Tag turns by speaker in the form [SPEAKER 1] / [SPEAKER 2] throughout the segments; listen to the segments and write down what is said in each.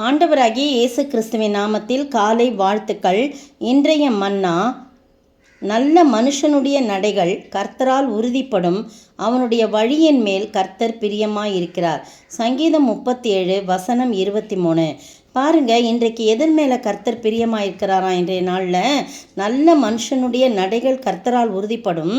[SPEAKER 1] ஆண்டவராகிய இயேசு கிறிஸ்துவின் நாமத்தில் காலை வாழ்த்துக்கள். இன்றைய மன்னா, நல்ல மனுஷனுடைய நடைகள் கர்த்தரால் உறுதிப்படும், அவனுடைய வழியின் மேல் கர்த்தர் பிரியமாயிருக்கிறார். சங்கீதம் 37 வசனம் 23. பாருங்க, இன்றைக்கு எதன் மேலே கர்த்தர் பிரியமாயிருக்கிறாரா? இன்றைய நாளில் நல்ல மனுஷனுடைய நடைகள் கர்த்தரால் உறுதிப்படும்,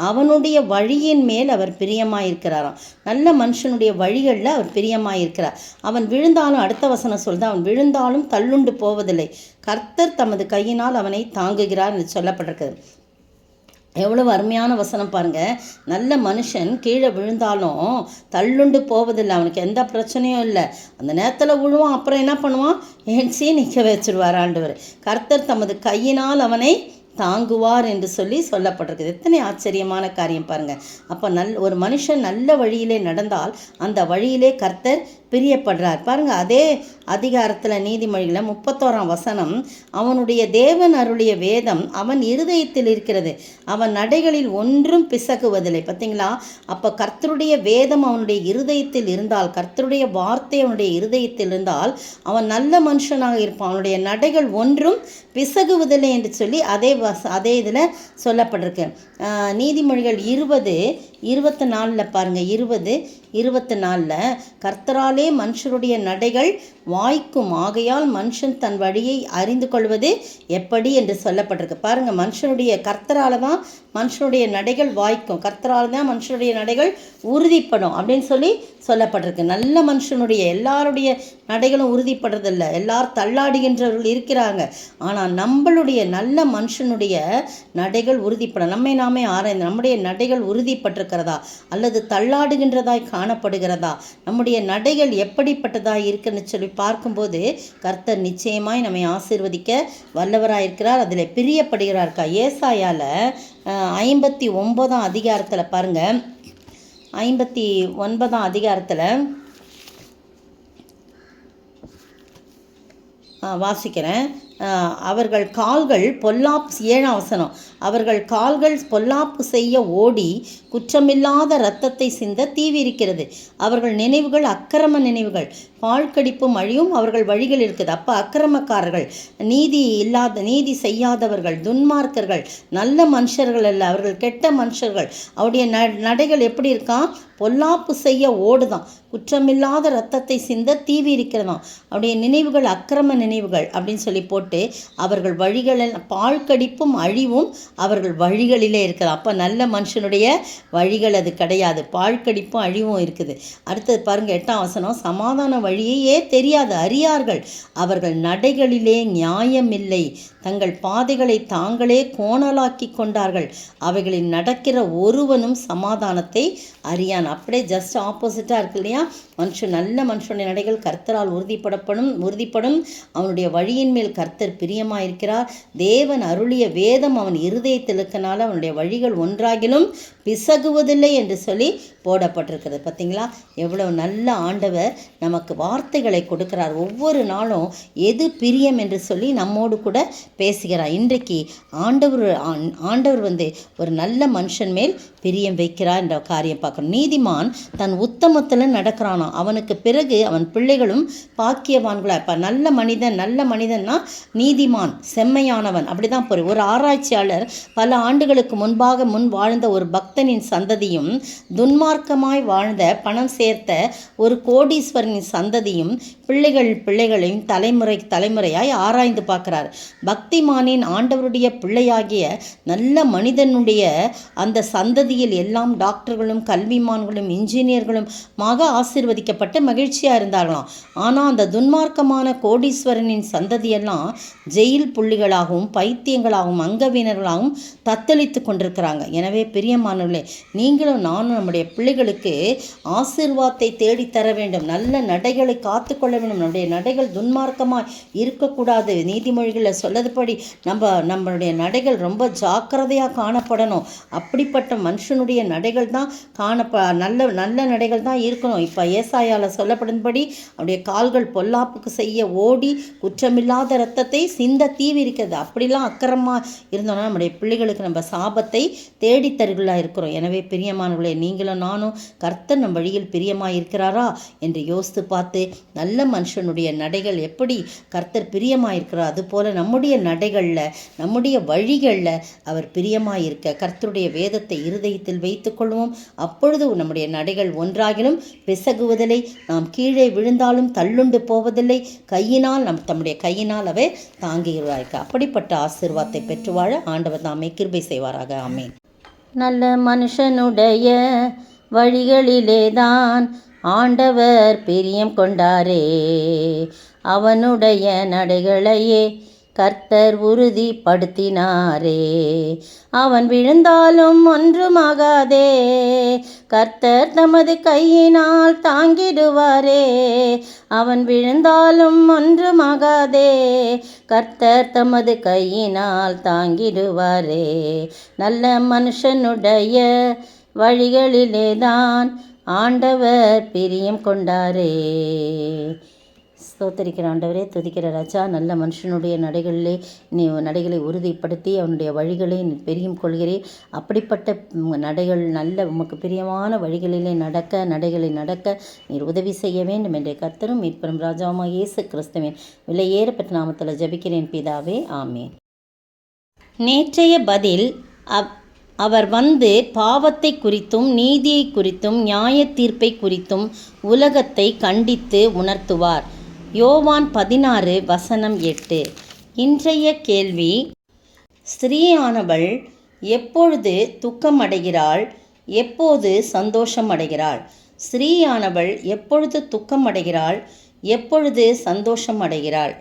[SPEAKER 1] அவனுடைய வழியின் மேல் அவர் பிரியமாயிருக்கிறாராம். நல்ல மனுஷனுடைய வழிகளில் அவர் பிரியமாயிருக்கிறார். அவன் விழுந்தாலும், அடுத்த வசனம் சொல்லுது, அவன் விழுந்தாலும் தள்ளுண்டு போவதில்லை, கர்த்தர் தமது கையினால் அவனை தாங்குகிறார் என்று சொல்லப்பட்டிருக்குது. எவ்வளவு அருமையான வசனம் பாருங்கள். நல்ல மனுஷன் கீழே விழுந்தாலும் தள்ளுண்டு போவதில்லை, அவனுக்கு எந்த பிரச்சனையும் இல்லை. அந்த நேரத்தில் விழுவான், அப்புறம் என்ன பண்ணுவான்? ஏன்சி நிற்க வச்சுருவார் ஆண்டவர். கர்த்தர் தமது கையினால் அவனை தாங்குவார் என்று சொல்லப்பட்டிருக்குது. எத்தனை ஆச்சரியமான காரியம் பாருங்கள். அப்போ ஒரு மனுஷன் நல்ல வழியிலே நடந்தால் அந்த வழியிலே கர்த்தர் பிரியப்படுறார். பாருங்கள், அதே அதிகாரத்தில் நீதிமொழிகளை 31 வசனம், அவனுடைய தேவன் அருளிய வேதம் அவன் இருதயத்தில் இருக்கிறது, அவன் நடைகளில் ஒன்றும் பிசகுவதில்லை. பார்த்தீங்களா? அப்போ கர்த்தருடைய வேதம் அவனுடைய இருதயத்தில் இருந்தால், கர்த்தருடைய வார்த்தை அவனுடைய இருதயத்தில் இருந்தால் அவன் நல்ல மனுஷனாக இருப்பான், அவனுடைய நடைகள் ஒன்றும் பிசகுவதில்லை என்று சொல்லி அதே இதில் சொல்லப்பட்டிருக்கு. நீதிமொழிகள் 20:24 பாருங்கள். 20:24 கர்த்தராலே மனுஷருடைய நடைகள் வாய்க்கும், ஆகையால் மனுஷன் தன் வழியை அறிந்து கொள்வது எப்படி என்று சொல்லப்பட்டிருக்கு. பாருங்கள், மனுஷனுடைய கர்த்தரால் தான் மனுஷனுடைய நடைகள் வாய்க்கும், கர்த்தரால் தான் மனுஷனுடைய நடைகள் உறுதிப்படும் அப்படின்னு சொல்லப்பட்டிருக்கு. நல்ல மனுஷனுடைய எல்லாருடைய நடைகளும் உறுதிப்படுறதில்ல, எல்லாரும் தள்ளாடுகின்றவர்கள் இருக்கிறாங்க. ஆனால் நம்மளுடைய நல்ல மனுஷனுடைய நடைகள் உறுதிப்படும். நம்மை நாமே ஆராய்ந்து நம்முடைய நடைகள் உறுதிப்பட்டிருக்கிறதா அல்லது தள்ளாடுகின்றதாய் காணப்படுகிறதா, நம்முடைய நடைகள் எப்படிப்பட்டதாய் இருக்குன்னு சொல்லி பார்க்கும்போது கர்த்தர் நிச்சயமாய் நம்மை ஆசீர்வதிக்க வல்லவராயிருக்கிறார், அதில் பிரியப்படுகிறார்க்கா. ஏசாயால 59 அதிகாரத்தில் பாருங்கள். 59 அதிகாரத்தில் வாசிக்கிறேன். அவர்கள் கால்கள் 7 வசனம், அவர்கள் கால்கள் பொல்லாப்பு செய்ய ஓடி குற்றமில்லாத இரத்தத்தை சிந்த தீவிரிக்கிறது, அவர்கள் நினைவுகள் அக்கிரம நினைவுகள், பாழ்கடிப்பும் அழியும் அவர்கள் வழிகள் இருக்குது. அப்போ அக்கிரமக்காரர்கள், நீதி செய்யாதவர்கள், துன்மார்க்கர்கள், நல்ல மனுஷர்கள் அல்ல, அவர்கள் கெட்ட மனுஷர்கள். அவருடைய நடைகள் எப்படி இருக்கான்? பொல்லாப்பு செய்ய ஓடுதான், குற்றமில்லாத இரத்தத்தை சிந்த தீவி இருக்கிறதாம், அவருடைய நினைவுகள் அக்கிரம நினைவுகள் அப்படின்னு சொல்லி போட்டு அவர்கள் வழிகளில் பாழ்கடிப்பும் அழிவும் அவர்கள் வழிகளிலே இருக்குது. அப்போ நல்ல மனுஷனுடைய வழிகள் அது கிடையாது, பாழ்கடிப்பும் அழிவும் இருக்குது. அடுத்தது பாருங்கள், 8 வசனம், சமாதான வழியையே தெரியாது அறியார்கள், அவர்கள் நடைகளிலே நியாயமில்லை, தங்கள் பாதைகளை தாங்களே கோணலாக்கி கொண்டார்கள், அவைகளில் நடக்கிற ஒருவனும் சமாதானத்தை அறியான். அப்படியே ஜஸ்ட் ஆப்போசிட்டாக இருக்கு இல்லையா? நல்ல மனுஷனுடைய நடைகள் கர்த்தரால் உறுதிப்படும், அவனுடைய வழியின் மேல் கர்த்தர் பிரியமாயிருக்கிறார். தேவன் அருளிய வேதம் அவன் இருதயத்தில் இருக்கனால அவனுடைய வழிகள் ஒன்றாகிலும் பிசகுவதில்லை என்று சொல்லி போடப்பட்டிருக்கிறது. பார்த்தீங்களா? எவ்வளவு நல்ல ஆண்டவர் நமக்கு வார்த்தைகளை கொடுக்கிறார். ஒவ்வொரு நாளும் எது பிரியம் என்று சொல்லி நம்மோடு கூட பேசுகிறார். இன்றைக்கு ஆண்டவர் ஒரு நல்ல மனுஷன் மேல் பிரியம் வைக்கிறார் என்ற காரியம் பார்க்கணும். நீதிமான் தன் உத்தமத்தில் நடக்கிறானோ அவனுக்கு பிறகு அவன் பிள்ளைகளும் பாக்கியவான்களா. இப்போ நல்ல மனிதன்னா நீதிமான், செம்மையானவன், அப்படிதான் பொருள். ஒரு ஆராய்ச்சியாளர் பல ஆண்டுகளுக்கு முன் வாழ்ந்த ஒரு பக்தனின் சந்ததியும், துன்மார்க்கமாய் வாழ்ந்த பணம் சேர்த்த ஒரு கோடீஸ்வரனின் சந்ததியும் பிள்ளைகளையும் தலைமுறையாய் ஆராய்ந்து பார்க்கிறார். பக்திமானின் ஆண்டவருடைய பிள்ளையாகிய நல்ல மனிதனுடைய அந்த சந்ததியில் எல்லாம் டாக்டர்களும் கல்விமான்களும் இன்ஜினியர்களும் ஆசீர்வதிக்கப்பட்டு மகிழ்ச்சியாக இருந்தார்களாம். ஆனால் அந்த துன்மார்க்கமான கோடீஸ்வரனின் சந்ததியெல்லாம் ஜெயில் புள்ளிகளாகவும் பைத்தியங்களாகவும் அங்கவீனர்களாகவும் தத்தளித்து கொண்டிருக்கிறாங்க. எனவே பிரியமானவர்களே, நீங்களும் நானும் நம்முடைய பிள்ளைகளுக்கு ஆசீர்வாதத்தை தேடித்தர வேண்டும், நல்ல நடைகளை காத்துக்கொள்ள வேண்டும். நம்முடைய நடைகள் துன்மார்க்கமாக இருக்கக்கூடாது. நீதிமொழிகளில் சொல்லதுபடி நம்மளுடைய நடைகள் ரொம்ப ஜாக்கிரதையாக காணப்படணும். அப்படிப்பட்ட மனுஷனுடைய நடைகள் தான் நல்ல நடைகள் தான் இருக்கணும். இப்போ ஏசாயால சொல்லப்படும்படி அவருடைய கால்கள் பொல்லாப்புக்கு செய்ய ஓடி குற்றமில்லாத இரத்தத்தை ரத்தத்தை சிந்த தீவி இருக்கிறது. அப்படிலாம் அக்கிரமாக இருந்தோம்னா நம்முடைய பிள்ளைகளுக்கு நம்ம சாபத்தை தேடித்தருகளாக இருக்கிறோம். எனவே பிரியமானவர்களே, நீங்களும் நானும் கர்த்தர் நம் வழியில் பிரியமாக இருக்கிறாரா என்று யோசித்து பார்த்து, நல்ல மனுஷனுடைய நடைகள் எப்படி கர்த்தர் பிரியமாக இருக்கிறார், அதுபோல் நம்முடைய நடைகளில் நம்முடைய வழிகளில் அவர் பிரியமாக இருக்க கர்த்தருடைய வேதத்தை இருதயத்தில் வைத்துக் கொள்வோம். அப்பொழுது நம்முடைய நடைகள் ஒன்றாகிலும் பிசகுவதில்லை, நாம் கீழே விழுந்தாலும் தள்ளுண்டு போவதில்லை, கையினால் தம்முடைய கையினால் அவை தாங்குகிறார்கள். அப்படிப்பட்ட ஆசீர்வாதத்தை பெற்று வாழ ஆண்டவர் தாமே கிருபை செய்வாராக. ஆமென். நல்ல மனுஷனுடைய வழிகளிலேதான் ஆண்டவர் பிரியம் கொண்டாரே, அவனுடைய நடைகளையே கர்த்தர் உறுதிப்படுத்தினாரே. அவன் விழுந்தாலும் ஒன்றுமாகாதே, கர்த்தர் தமது கையினால் தாங்கிடுவாரே. அவன் விழுந்தாலும் ஒன்றுமாகாதே, கர்த்தர் தமது கையினால் தாங்கிடுவாரே. நல்ல மனுஷனுடைய வழிகளிலேதான் ஆண்டவர் பிரியம் கொண்டாரே. ஸ்தோத்தரிக்கிற ஆண்டவரே, துதிக்கிற ராஜா, நல்ல மனுஷனுடைய நடைகளிலே நீ நடைகளை உறுதிப்படுத்தி அவனுடைய வழிகளை நீ பிரியம் கொள்கிறேன். அப்படிப்பட்ட நடைகள் நல்ல உமக்கு பிரியமான வழிகளிலே நடைகளை நடக்க நீர் உதவி செய்ய வேண்டும் என்ற கர்த்தரும் மீட்பரும் ராஜாவுமாக இயேசு கிறிஸ்துவின் விலையேறப்பட்ட நாமத்தில் ஜெபிக்கிறேன் பிதாவே, ஆமென். நேற்றைய பதில் அவர் வந்து பாவத்தை குறித்தும் நீதியை குறித்தும் நியாய தீர்ப்பை குறித்தும் உலகத்தை கண்டித்து உணர்த்துவார். யோவான் 16:8. இன்றைய கேள்வி: ஸ்திரீயானவள் எப்பொழுது துக்கமடைகிறாள், எப்போது சந்தோஷமடைகிறாள்? ஸ்திரீயானவள் எப்பொழுது துக்கமடைகிறாள், எப்பொழுது சந்தோஷமடைகிறாள்?